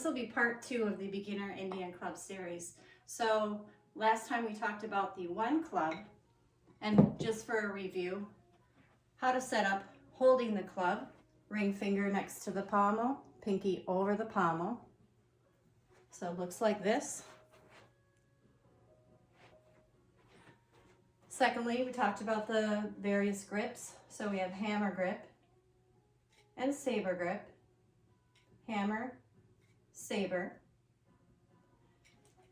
This will be part 2 of the Beginner Indian Club series. So last time we talked about the 1 club, and just for a review, how to set up holding the club, ring finger next to the pommel, pinky over the pommel. So it looks like this. Secondly, we talked about the various grips. So we have hammer grip and saber grip, hammer, saber.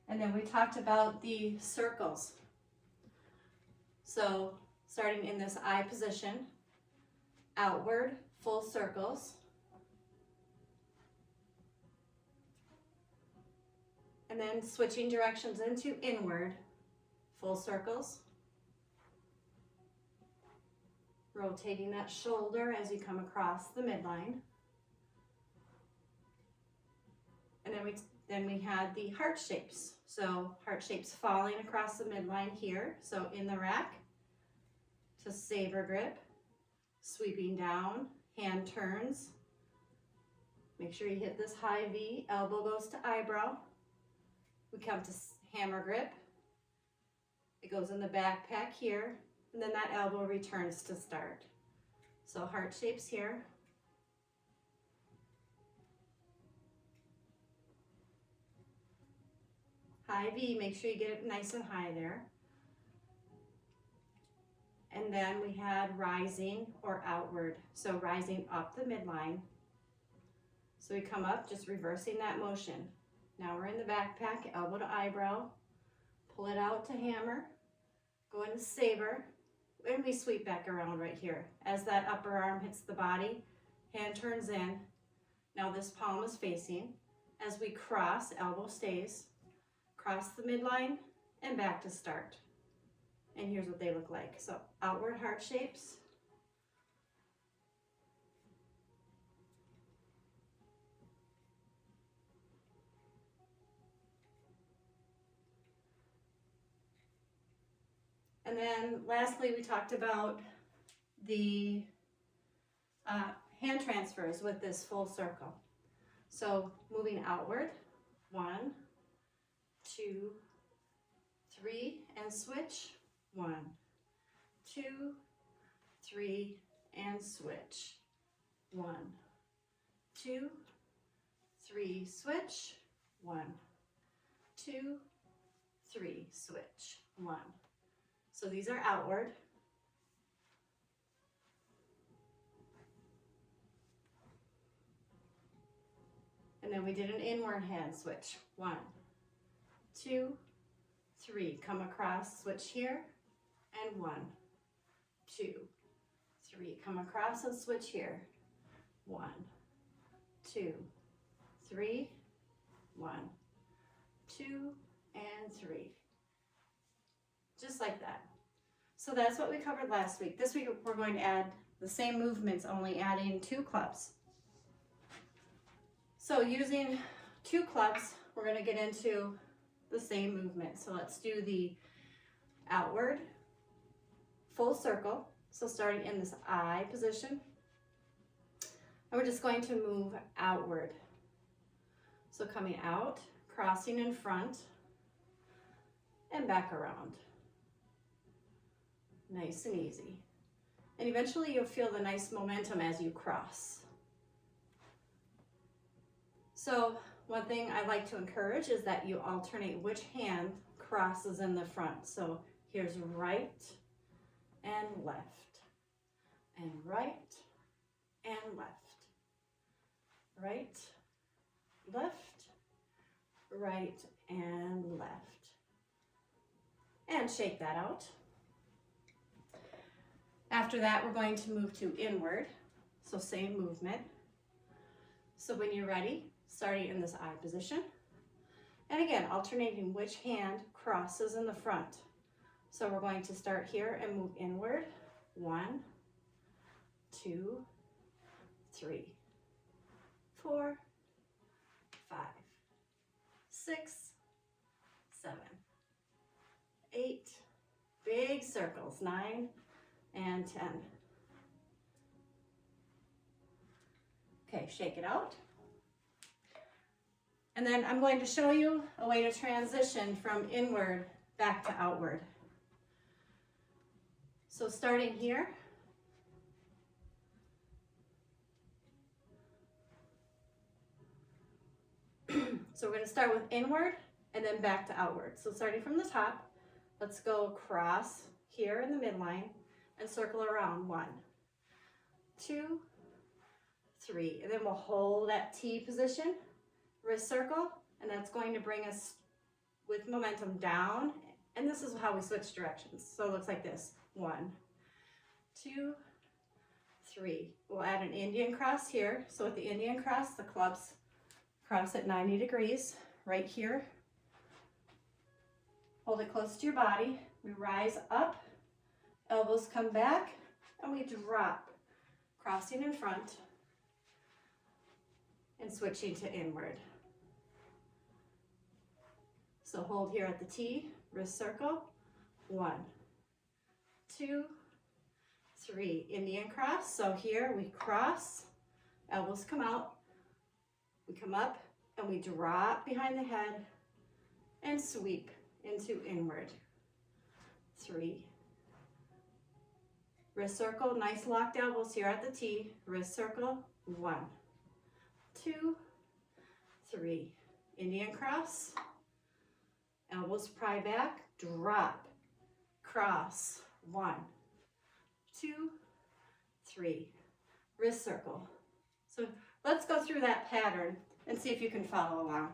And then we talked about the circles. So starting in this I position, outward, full circles. And then switching directions into inward, full circles. Rotating that shoulder as you come across the midline. And then we had the heart shapes. So heart shapes falling across the midline here. So in the rack to saber grip, sweeping down, hand turns. Make sure you hit this high V, elbow goes to eyebrow. We come to hammer grip. It goes in the backpack here, and then that elbow returns to start. So heart shapes here. High V, make sure you get it nice and high there. And then we had rising or outward. So rising up the midline. So we come up, just reversing that motion. Now we're in the backpack, elbow to eyebrow. Pull it out to hammer. Go into saber. And we sweep back around right here. As that upper arm hits the body, hand turns in. Now this palm is facing. As we cross, elbow stays. Cross the midline and back to start. And here's what they look like. So outward heart shapes. And then lastly, we talked about the hand transfers with this full circle. So moving outward, 1, 2, 3, and switch. 1, 2, 3, and switch. 1, 2, 3, switch. 1, 2, 3, switch. 1. So these are outward. And then we did an inward hand switch. 1, 2, 3. Come across, switch here, and 1, 2, 3. Come across and switch here. 1, 2, 3, 1, 2, and 3. Just like that. So that's what we covered last week. This week we're going to add the same movements, only adding 2 clubs. So using 2 clubs, we're going to get into the same movement. So let's do the outward full circle. So starting in this I position, and we're just going to move outward. So coming out, crossing in front, and back around. Nice and easy. And eventually you'll feel the nice momentum as you cross. So one thing I like to encourage is that you alternate which hand crosses in the front. So here's right and left, and right and left, right, left, right, and left. And shake that out. After that, we're going to move to inward. So same movement. So when you're ready, starting in this I position. And again, alternating which hand crosses in the front. So we're going to start here and move inward. 1, 2, 3, 4, 5, 6, 7, 8. Big circles. 9 and 10. Okay, shake it out. And then I'm going to show you a way to transition from inward back to outward. So starting here, so we're going to start with inward and then back to outward. So starting from the top, let's go across here in the midline and circle around. 1, 2, 3. And then we'll hold that T position, wrist circle, and that's going to bring us with momentum down. And this is how we switch directions. So it looks like this. 1, 2, 3. We'll add an Indian cross here. So with the Indian cross, the clubs cross at 90 degrees right here. Hold it close to your body. We rise up, elbows come back, and we drop, crossing in front and switching to inward. So hold here at the T, wrist circle. 1, 2, 3. Indian cross. So here we cross, elbows come out, we come up, and we drop behind the head and sweep into inward. 3. Wrist circle, nice locked elbows here at the T, wrist circle. 1, 2, 3. Indian cross, elbows pry back, drop, cross. 1, 2, 3. Wrist circle. So let's go through that pattern and see if you can follow along.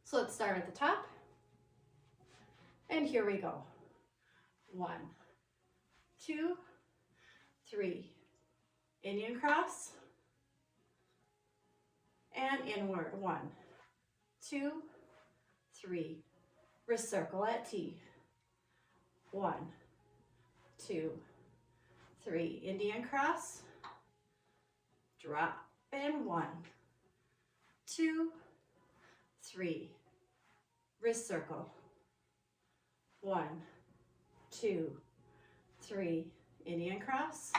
So let's start at the top. And here we go. 1, 2, 3. Indian cross. And inward. 1, 2, 3. Wrist circle at T. 1, 2, 3. Indian cross. Drop. And 1, 2, 3. Wrist circle. 1, 2, 3. Indian cross.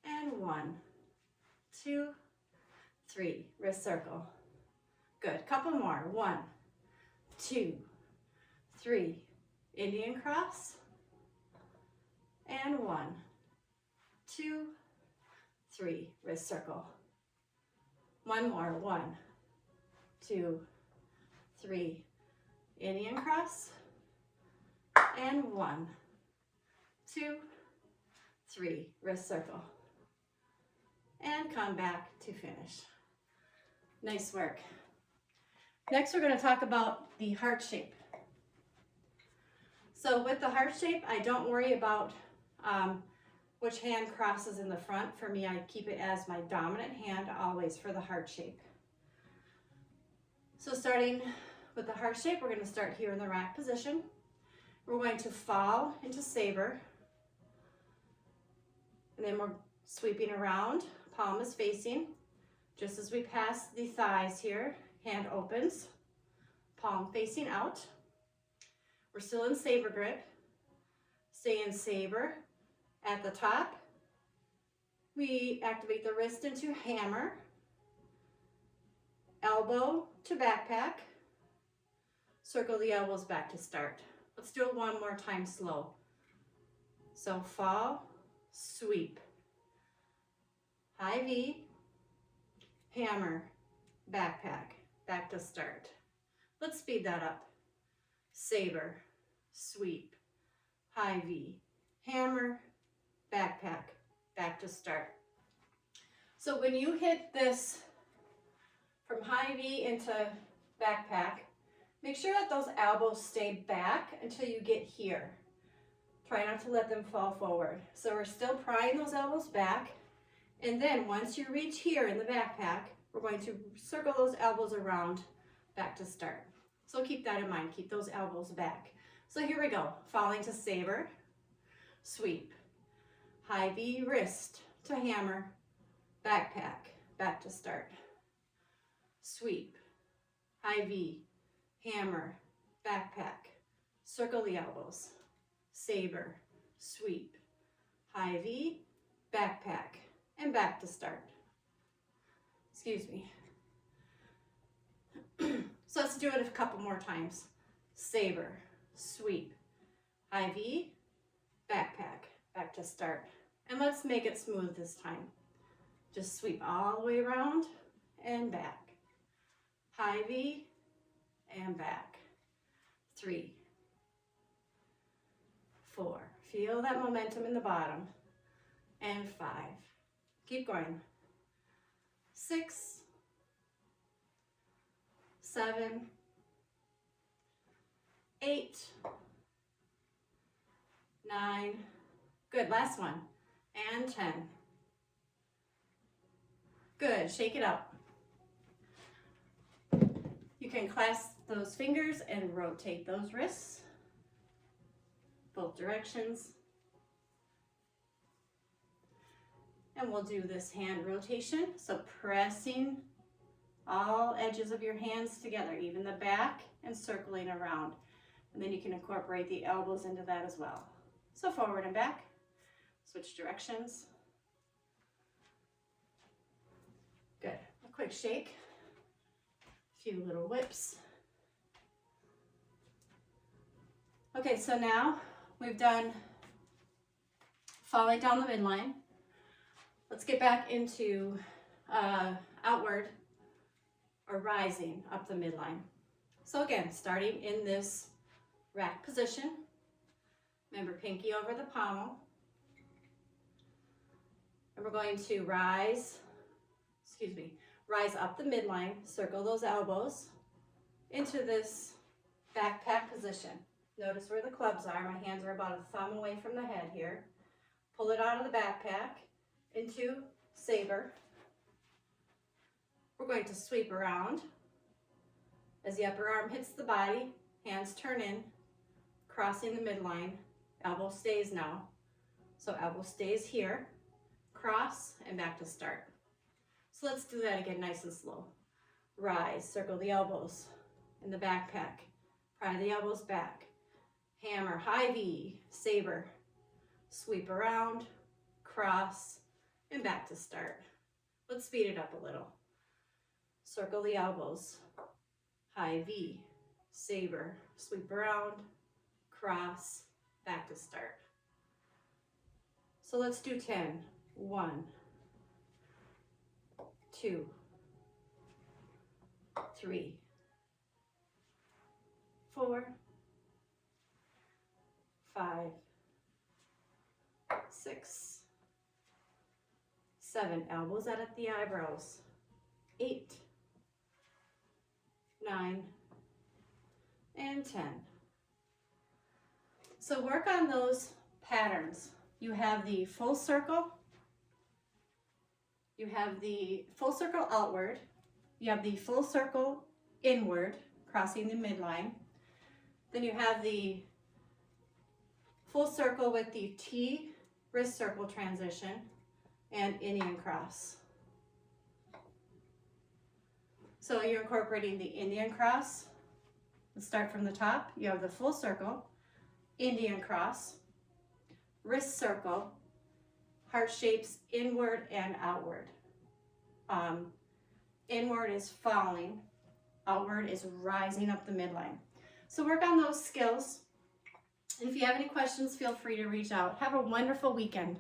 And 1, 2, 3. Wrist circle. Good. Couple more. 1, 2, 3. Indian cross. And 1, 2, 3. Wrist circle. One more. 1, 2, 3. Indian cross. And 1, 2, 3. Wrist circle. And come back to finish. Nice work. Next, we're going to talk about the heart shape. So with the heart shape, I don't worry about which hand crosses in the front. For me, I keep it as my dominant hand always for the heart shape. So starting with the heart shape, we're going to start here in the rack position. We're going to fall into saber. And then we're sweeping around, palm is facing. Just as we pass the thighs here, hand opens, palm facing out. We're still in saber grip. Stay in saber. At the top, we activate the wrist into hammer, elbow to backpack, circle the elbows back to start. Let's do it one more time slow. So fall, sweep, high V, hammer, backpack, back to start. Let's speed that up. Saber, sweep, high V, hammer, backpack, back to start. So when you hit this from high V into backpack, make sure that those elbows stay back until you get here. Try not to let them fall forward. So we're still prying those elbows back. And then once you reach here in the backpack, we're going to circle those elbows around back to start. So keep that in mind, keep those elbows back. So here we go, falling to saber, sweep, high V, wrist to hammer, backpack, back to start. Sweep, high V, hammer, backpack, circle the elbows, saber, sweep, high V, backpack, and back to start. Excuse me. So let's do it a couple more times. Saber, sweep, high V, backpack, back to start. And let's make it smooth this time. Just sweep all the way around and back. High V and back. 3, 4. Feel that momentum in the bottom. And 5. Keep going. 6, 7, 8, 9. Good, last one. And 10. Good, shake it up. You can clasp those fingers and rotate those wrists, both directions. And we'll do this hand rotation. So pressing all edges of your hands together, even the back, and circling around. And then you can incorporate the elbows into that as well. So forward and back, switch directions. Good, a quick shake, a few little whips. Okay, so now we've done falling down the midline. Let's get back into outward or rising up the midline. So again, starting in this rack position. Remember, pinky over the pommel. And we're going to rise up the midline, circle those elbows into this backpack position. Notice where the clubs are. My hands are about a thumb away from the head here. Pull it out of the backpack into saber. We're going to sweep around as the upper arm hits the body, hands turn in, crossing the midline. Elbow stays now. So elbow stays here, cross, and back to start. So let's do that again nice and slow. Rise, circle the elbows in the backpack, pry the elbows back, hammer, high V, saber, sweep around, cross, and back to start. Let's speed it up a little. Circle the elbows, high V, saber, sweep around, cross, back to start. So let's do 10. 1, 2, 3, 4, 5, 6, 7. Elbows out at the eyebrows. 8, 9, and 10. So work on those patterns. You have the full circle. You have the full circle outward. You have the full circle inward, crossing the midline. Then you have the full circle with the T wrist circle transition and Indian cross. So you're incorporating the Indian cross. Let's start from the top. You have the full circle, Indian cross, wrist circle, heart shapes inward and outward. Inward is falling, outward is rising up the midline. So work on those skills. And if you have any questions, feel free to reach out. Have a wonderful weekend.